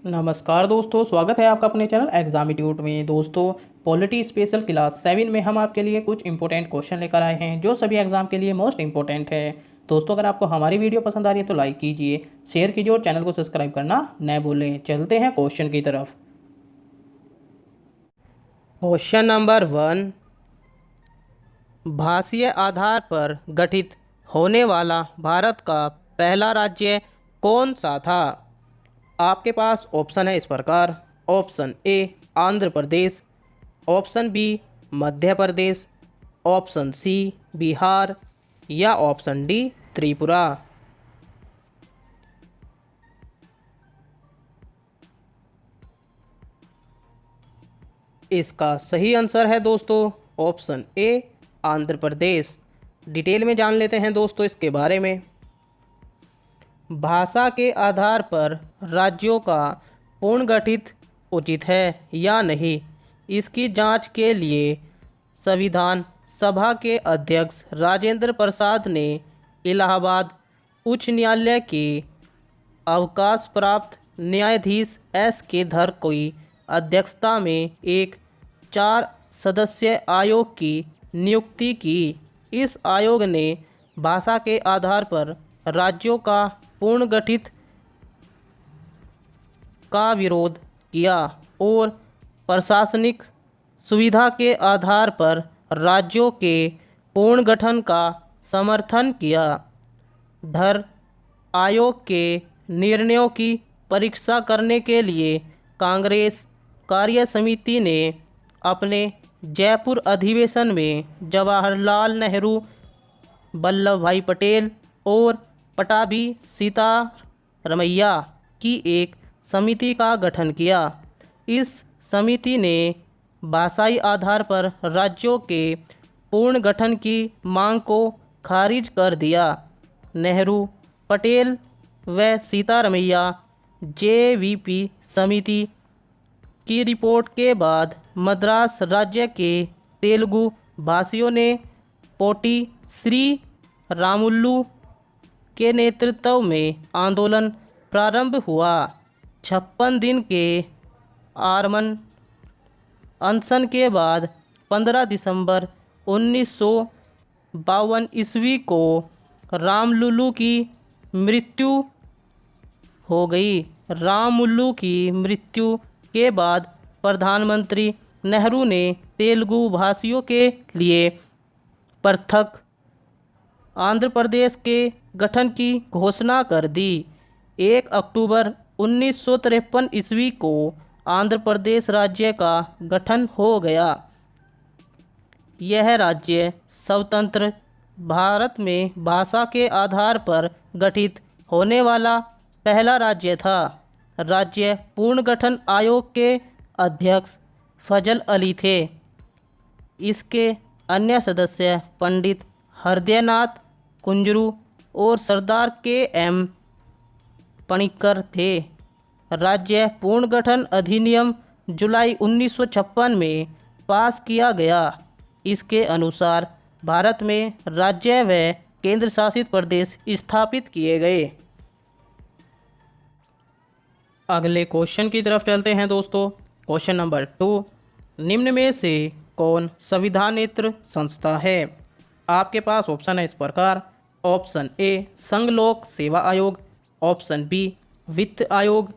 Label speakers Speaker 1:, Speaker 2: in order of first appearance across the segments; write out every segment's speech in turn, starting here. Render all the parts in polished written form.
Speaker 1: नमस्कार दोस्तों, स्वागत है आपका अपने चैनल एग्जामिट्यूट में। दोस्तों, पॉलिटी स्पेशल क्लास 7 में हम आपके लिए कुछ इंपॉर्टेंट क्वेश्चन लेकर आए हैं जो सभी एग्जाम के लिए मोस्ट इंपॉर्टेंट है। दोस्तों, अगर आपको हमारी वीडियो पसंद आ रही है तो लाइक कीजिए, शेयर कीजिए और चैनल को सब्सक्राइब करना न भूलें। चलते हैं क्वेश्चन की तरफ। क्वेश्चन नंबर 1, भाषीय आधार पर गठित होने वाला भारत का पहला राज्य कौन सा था? आपके पास ऑप्शन है इस प्रकार। Option A Andhra Pradesh, option B Madhya Pradesh, option C Bihar या ऑप्शन डी त्रिपुरा। इसका सही आंसर है दोस्तों option A Andhra Pradesh. Detail में जान लेते हैं दोस्तों इसके बारे में। भाषा के आधार पर राज्यों का पुनर्गठित उचित है या नहीं, इसकी जांच के लिए संविधान सभा के अध्यक्ष राजेंद्र प्रसाद ने इलाहाबाद उच्च न्यायालय के अवकाश प्राप्त न्यायाधीश के धर की अध्यक्षता में एक 4 सदस्यीय आयोग की नियुक्ति की। इस आयोग ने भाषा के आधार पर राज्यों का पुनर्गठित का विरोध किया और प्रशासनिक सुविधा के आधार पर राज्यों के पुनर्गठन का समर्थन किया। धर आयोग के निर्णयों की परीक्षा करने के लिए कांग्रेस कार्य समिति ने अपने जयपुर अधिवेशन में जवाहरलाल नेहरू, वल्लभ भाई पटेल और पटाभी सीतारमैया की एक समिति का गठन किया। इस समिति ने भाषाई आधार पर राज्यों के पुनर्गठन की मांग को खारिज कर दिया। नेहरू, पटेल व सीतारमैया जेवीपी समिति की रिपोर्ट के बाद मद्रास राज्य के तेलुगु भाषियों ने पोटी श्री रामुलु के नेतृत्व में आंदोलन प्रारंभ हुआ। 56 दिन के आमरण अनशन के बाद 15 दिसंबर 1952 ईस्वी को रामलुलु की मृत्यु हो गई। रामलुलु की मृत्यु के बाद प्रधानमंत्री नेहरू ने तेलुगु भाषियों के लिए पृथक आंध्र प्रदेश के गठन की घोषणा कर दी। 1 अक्टूबर 1953 ईस्वी को आंध्र प्रदेश राज्य का गठन हो गया। यह राज्य स्वतंत्र भारत में भाषा के आधार पर गठित होने वाला पहला राज्य था। राज्य पुनर्गठन आयोग के अध्यक्ष फजल अली थे। इसके अन्य सदस्य पंडित हृदयनाथ कुंजरू और सरदार के.एम. पणिक्कर थे। राज्य पुनर्गठन अधिनियम जुलाई 1956 में पास किया गया। इसके अनुसार भारत में राज्य व केंद्र शासित प्रदेश स्थापित किए गए। अगले क्वेश्चन की तरफ चलते हैं दोस्तों। क्वेश्चन नंबर 2, निम्न में से कौन संविधानेतर संस्था है? आपके पास ऑप्शन है इस प्रकार। ऑप्शन ए संघ लोक सेवा आयोग, ऑप्शन बी वित्त आयोग,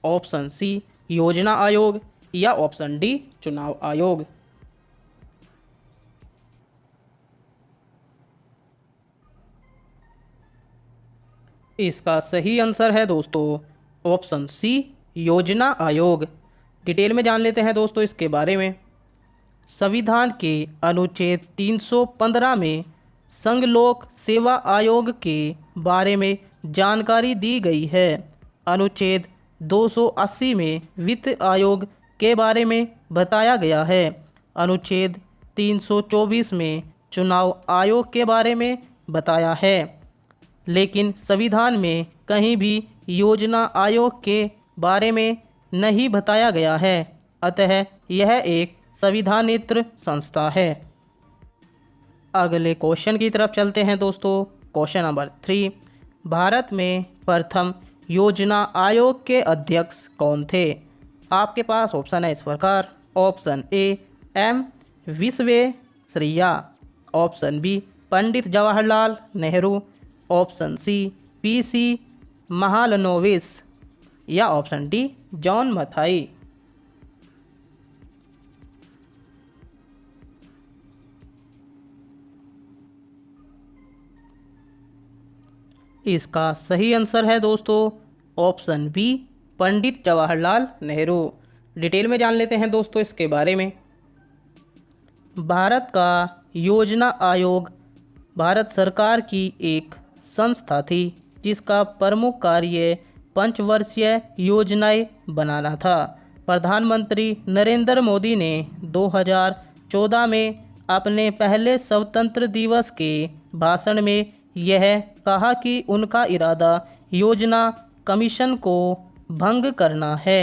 Speaker 1: ऑप्शन सी योजना आयोग या ऑप्शन डी चुनाव आयोग। इसका सही आंसर है दोस्तों ऑप्शन सी योजना आयोग। डिटेल में जान लेते हैं दोस्तों इसके बारे में। संविधान के अनुच्छेद 315 में संघ लोक सेवा आयोग के बारे में जानकारी दी गई है। अनुच्छेद 280 में वित्त आयोग के बारे में बताया गया है। अनुच्छेद 324 में चुनाव आयोग के बारे में बताया है। लेकिन संविधान में कहीं भी योजना आयोग के बारे में नहीं बताया गया है। अतः यह एक संविधानेतर संस्था है। अगले क्वेश्चन की तरफ चलते हैं दोस्तों। क्वेश्चन नंबर 3, भारत में प्रथम योजना आयोग के अध्यक्ष कौन थे? आपके पास ऑप्शन है इस प्रकार। Option A M Visvesvaraya, option B Pandit Jawaharlal Nehru, option C PC Mahalanobis या ऑप्शन डी जॉन मथाई। इसका सही आंसर है दोस्तों option B Pandit Jawaharlal Nehru. Detail में जान लेते हैं दोस्तों इसके बारे में। भारत का योजना आयोग भारत सरकार की एक संस्था थी जिसका प्रमुख कार्य पंचवर्षीय योजनाएं बनाना था। प्रधानमंत्री नरेंद्र मोदी ने 2014 में अपने पहले स्वतंत्र दिवस के भाषण में यह कहा कि उनका इरादा योजना कमीशन को भंग करना है।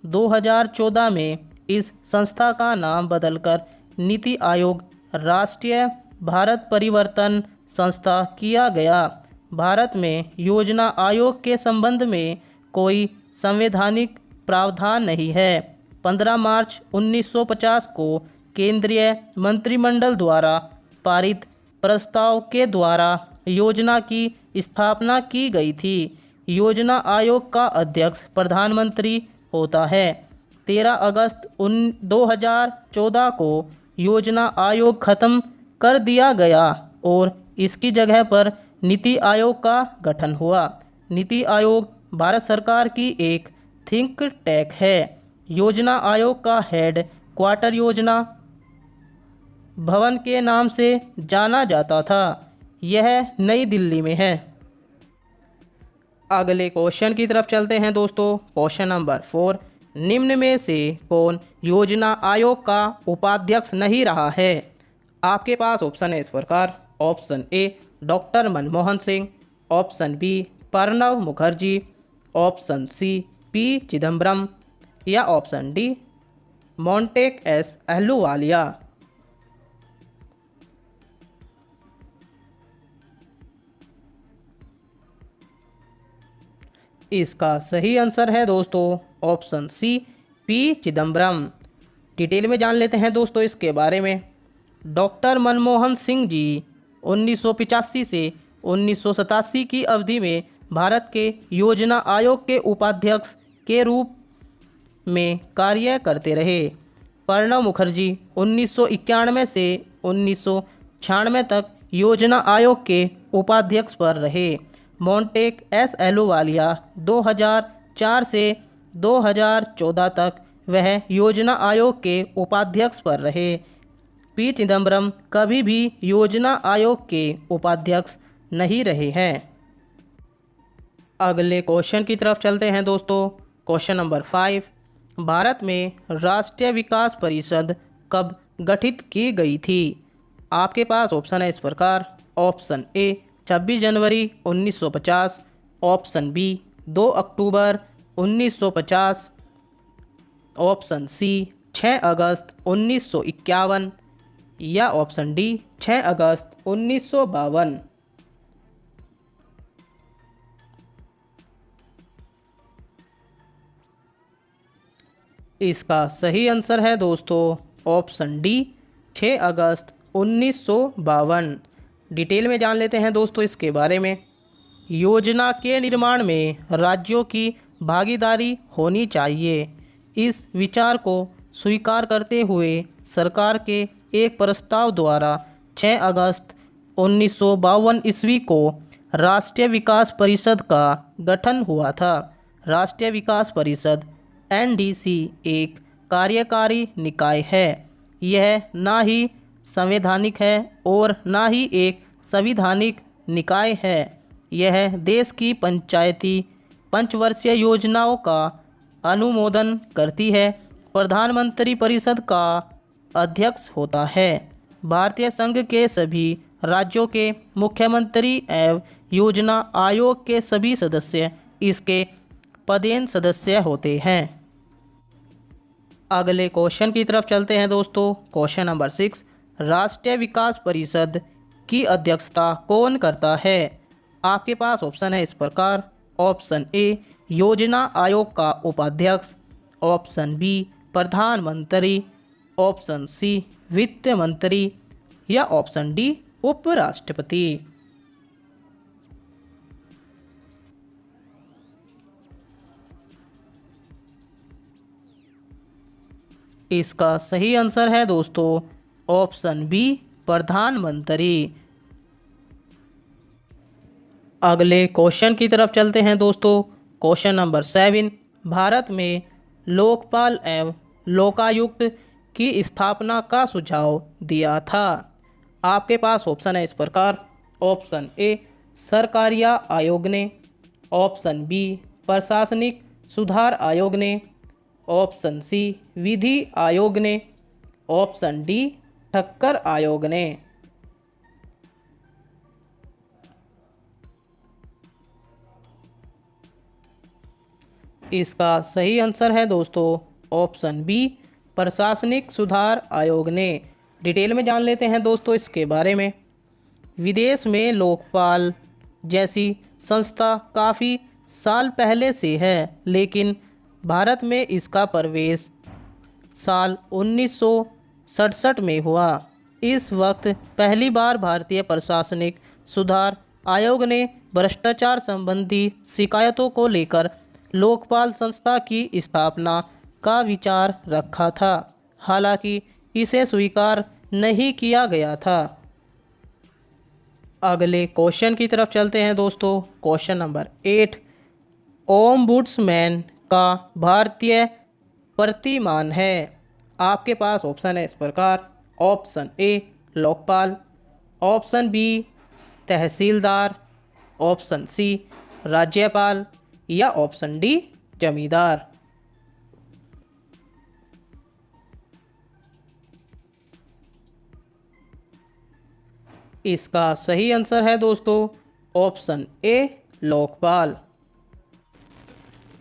Speaker 1: 2014 में इस संस्था का नाम बदलकर नीति आयोग राष्ट्रीय भारत परिवर्तन संस्था किया गया। भारत में योजना आयोग के संबंध में कोई संवैधानिक प्रावधान नहीं है। 15 मार्च 1950 को केंद्रीय मंत्रिमंडल द्वारा पारित प्रस्ताव के द्वारा योजना की स्थापना की गई थी। योजना आयोग का अध्यक्ष प्रधानमंत्री होता है। 13 अगस्त 2014 को योजना आयोग खत्म कर दिया गया और इसकी जगह पर नीति आयोग का गठन हुआ। नीति आयोग भारत सरकार की एक थिंक टैंक है। योजना आयोग का हेड क्वार्टर योजना भवन के नाम से जाना जाता था। यह नई दिल्ली में है। अगले क्वेश्चन की तरफ चलते हैं दोस्तों। क्वेश्चन नंबर 4, निम्न में से कौन योजना आयोग का उपाध्यक्ष नहीं रहा है? आपके पास ऑप्शन है इस प्रकार। Option A doctor Manmohan Singh, option B Pranab Mukherjee, option C P Chidambaram या option D Montek S Ahluwalia. इसका सही आंसर है दोस्तों option C P Chidambaram. Detail में जान लेते हैं दोस्तों इसके बारे में। डॉक्टर मनमोहन सिंह जी 1985 से 1987 की अवधि में भारत के योजना आयोग के उपाध्यक्ष के रूप में कार्य करते रहे। प्रणब मुखर्जी 1991 से 1996 तक योजना आयोग के उपाध्यक्ष पर रहे। मोंटेक एस अहलूवालिया 2004 से 2014 तक वह योजना आयोग के उपाध्यक्ष पर रहे। पी चिदम्बरम कभी भी योजना आयोग के उपाध्यक्ष नहीं रहे हैं। अगले क्वेश्चन की तरफ चलते हैं दोस्तों। क्वेश्चन नंबर 5, भारत में राष्ट्रीय विकास परिषद कब गठित की गई थी? आपके पास ऑप्शन है इस प्रकार। ऑप्शन ए 26 जनवरी 1950, ऑप्शन बी 2 अक्टूबर 1950, ऑप्शन सी 6 अगस्त 1951 या ऑप्शन डी 6 अगस्त 1952। इसका सही आंसर है दोस्तों ऑप्शन डी 6 अगस्त 1952। डिटेल में जान लेते हैं दोस्तों इसके बारे में। योजना के निर्माण में राज्यों की भागीदारी होनी चाहिए। इस विचार को स्वीकार करते हुए सरकार के एक प्रस्ताव द्वारा 6 अगस्त 1952 ईस्वी को राष्ट्रीय विकास परिषद का गठन हुआ था। राष्ट्रीय विकास परिषद एनडीसी एक कार्यकारी निकाय है। यह ना ही संवैधानिक है और ना ही एक संविधानिक निकाय है। यह देश की पंचवर्षीय योजनाओं का अनुमोदन करती है। प्रधानमंत्री परिषद का अध्यक्ष होता है। भारतीय संघ के सभी राज्यों के मुख्यमंत्री एवं योजना आयोग के सभी सदस्य इसके पदेन सदस्य होते हैं। अगले क्वेश्चन की तरफ चलते हैं दोस्तों। क्वेश्चन नंबर 6, राष्ट्रीय विकास परिषद की अध्यक्षता कौन करता है? आपके पास ऑप्शन है इस प्रकार। ऑप्शन ए योजना आयोग का उपाध्यक्ष, ऑप्शन बी प्रधानमंत्री, ऑप्शन सी वित्त मंत्री या ऑप्शन डी उपराष्ट्रपति। इसका सही आंसर है दोस्तों ऑप्शन बी प्रधानमंत्री। अगले क्वेश्चन की तरफ चलते हैं दोस्तों। क्वेश्चन नंबर 7, भारत में लोकपाल एवं लोकायुक्त की स्थापना का सुझाव दिया था। आपके पास ऑप्शन है इस प्रकार। ऑप्शन ए सरकारिया आयोग ने, ऑप्शन बी प्रशासनिक सुधार आयोग ने, ऑप्शन सी विधि आयोग ने, ऑप्शन डी ठक्कर आयोग ने। इसका सही आंसर है दोस्तों ऑप्शन बी प्रशासनिक सुधार आयोग ने। डिटेल में जान लेते हैं दोस्तों इसके बारे में। विदेश में लोकपाल जैसी संस्था काफ़ी साल पहले से है, लेकिन भारत में इसका प्रवेश साल 1967 में हुआ। इस वक्त पहली बार भारतीय प्रशासनिक सुधार आयोग ने भ्रष्टाचार संबंधी शिकायतों को लेकर लोकपाल संस्था की स्थापना का विचार रखा था। हालांकि इसे स्वीकार नहीं किया गया था। अगले क्वेश्चन की तरफ चलते हैं दोस्तों। क्वेश्चन नंबर 8, ओम्बुड्समैन का भारतीय प्रतिमान है। आपके पास ऑप्शन है इस प्रकार। Option A Lokpal, option B tehsildar, option C राज्यपाल या ऑप्शन डी जमींदार। इसका सही आंसर है दोस्तों ऑप्शन ए लोकपाल।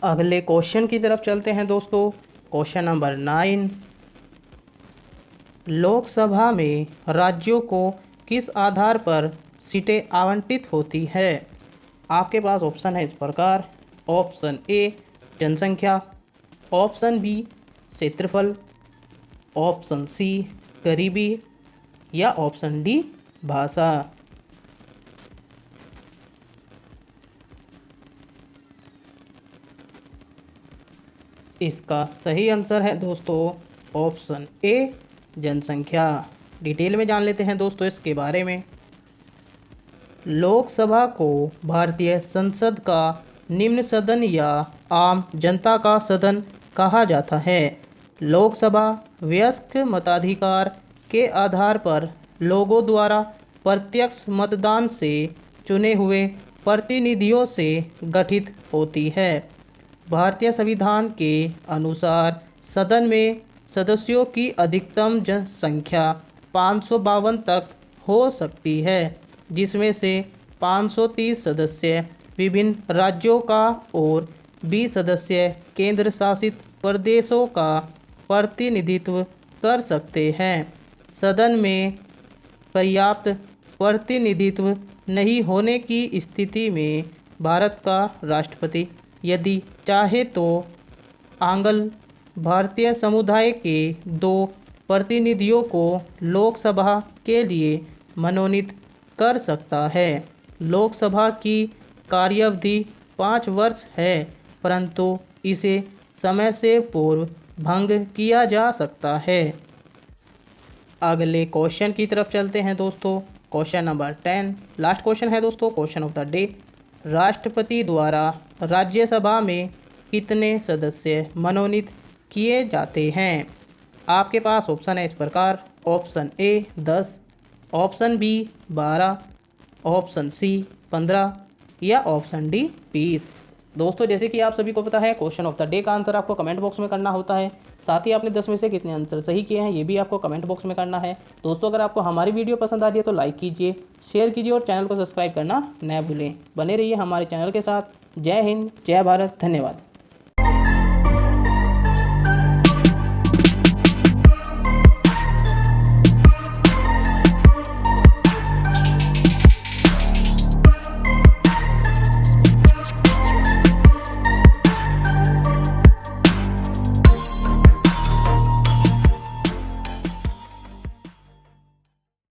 Speaker 1: अगले क्वेश्चन की तरफ चलते हैं दोस्तों। क्वेश्चन नंबर 9, लोकसभा में राज्यों को किस आधार पर सीटें आवंटित होती है। आपके पास ऑप्शन है इस प्रकार। ऑप्शन ए जनसंख्या, ऑप्शन बी क्षेत्रफल, ऑप्शन सी गरीबी या ऑप्शन डी भाषा। इसका सही आंसर है दोस्तों ऑप्शन ए जनसंख्या। डिटेल में जान लेते हैं दोस्तों इसके बारे में। लोकसभा को भारतीय संसद का निम्न सदन या आम जनता का सदन कहा जाता है। लोकसभा वयस्क मताधिकार के आधार पर लोगों द्वारा प्रत्यक्ष मतदान से चुने हुए प्रतिनिधियों से गठित होती है। भारतीय संविधान के अनुसार सदन में सदस्यों की अधिकतम जनसंख्या 552 तक हो सकती है, जिसमें से 530 सदस्य विभिन्न राज्यों का और 20 सदस्य केंद्र शासित प्रदेशों का प्रतिनिधित्व कर सकते हैं। सदन में पर्याप्त प्रतिनिधित्व नहीं होने की स्थिति में भारत का राष्ट्रपति यदि चाहे तो आंग्ल भारतीय समुदाय के 2 प्रतिनिधियों को लोकसभा के लिए मनोनीत कर सकता है। लोकसभा की कार्यावधि 5 वर्ष है, परंतु इसे समय से पूर्व भंग किया जा सकता है। अगले क्वेश्चन की तरफ चलते हैं दोस्तों। क्वेश्चन नंबर 10 लास्ट क्वेश्चन है दोस्तों, क्वेश्चन ऑफ द डे। राष्ट्रपति द्वारा राज्यसभा में कितने सदस्य मनोनीत किए जाते हैं। आपके पास ऑप्शन है इस प्रकार। Option A 10, option B 12, option C 15 या ऑप्शन डी 20। दोस्तों जैसे कि आप सभी को पता है क्वेश्चन ऑफ द डे का आंसर आपको कमेंट बॉक्स में करना होता है। साथ ही आपने 10 में से कितने आंसर सही किए हैं ये भी आपको कमेंट बॉक्स में करना है। दोस्तों अगर आपको हमारी वीडियो पसंद आ रही है तो लाइक कीजिए, शेयर कीजिए और चैनल को सब्सक्राइब करना न भूलें। बने रहिए हमारे चैनल के साथ। जय हिंद, जय भारत, धन्यवाद।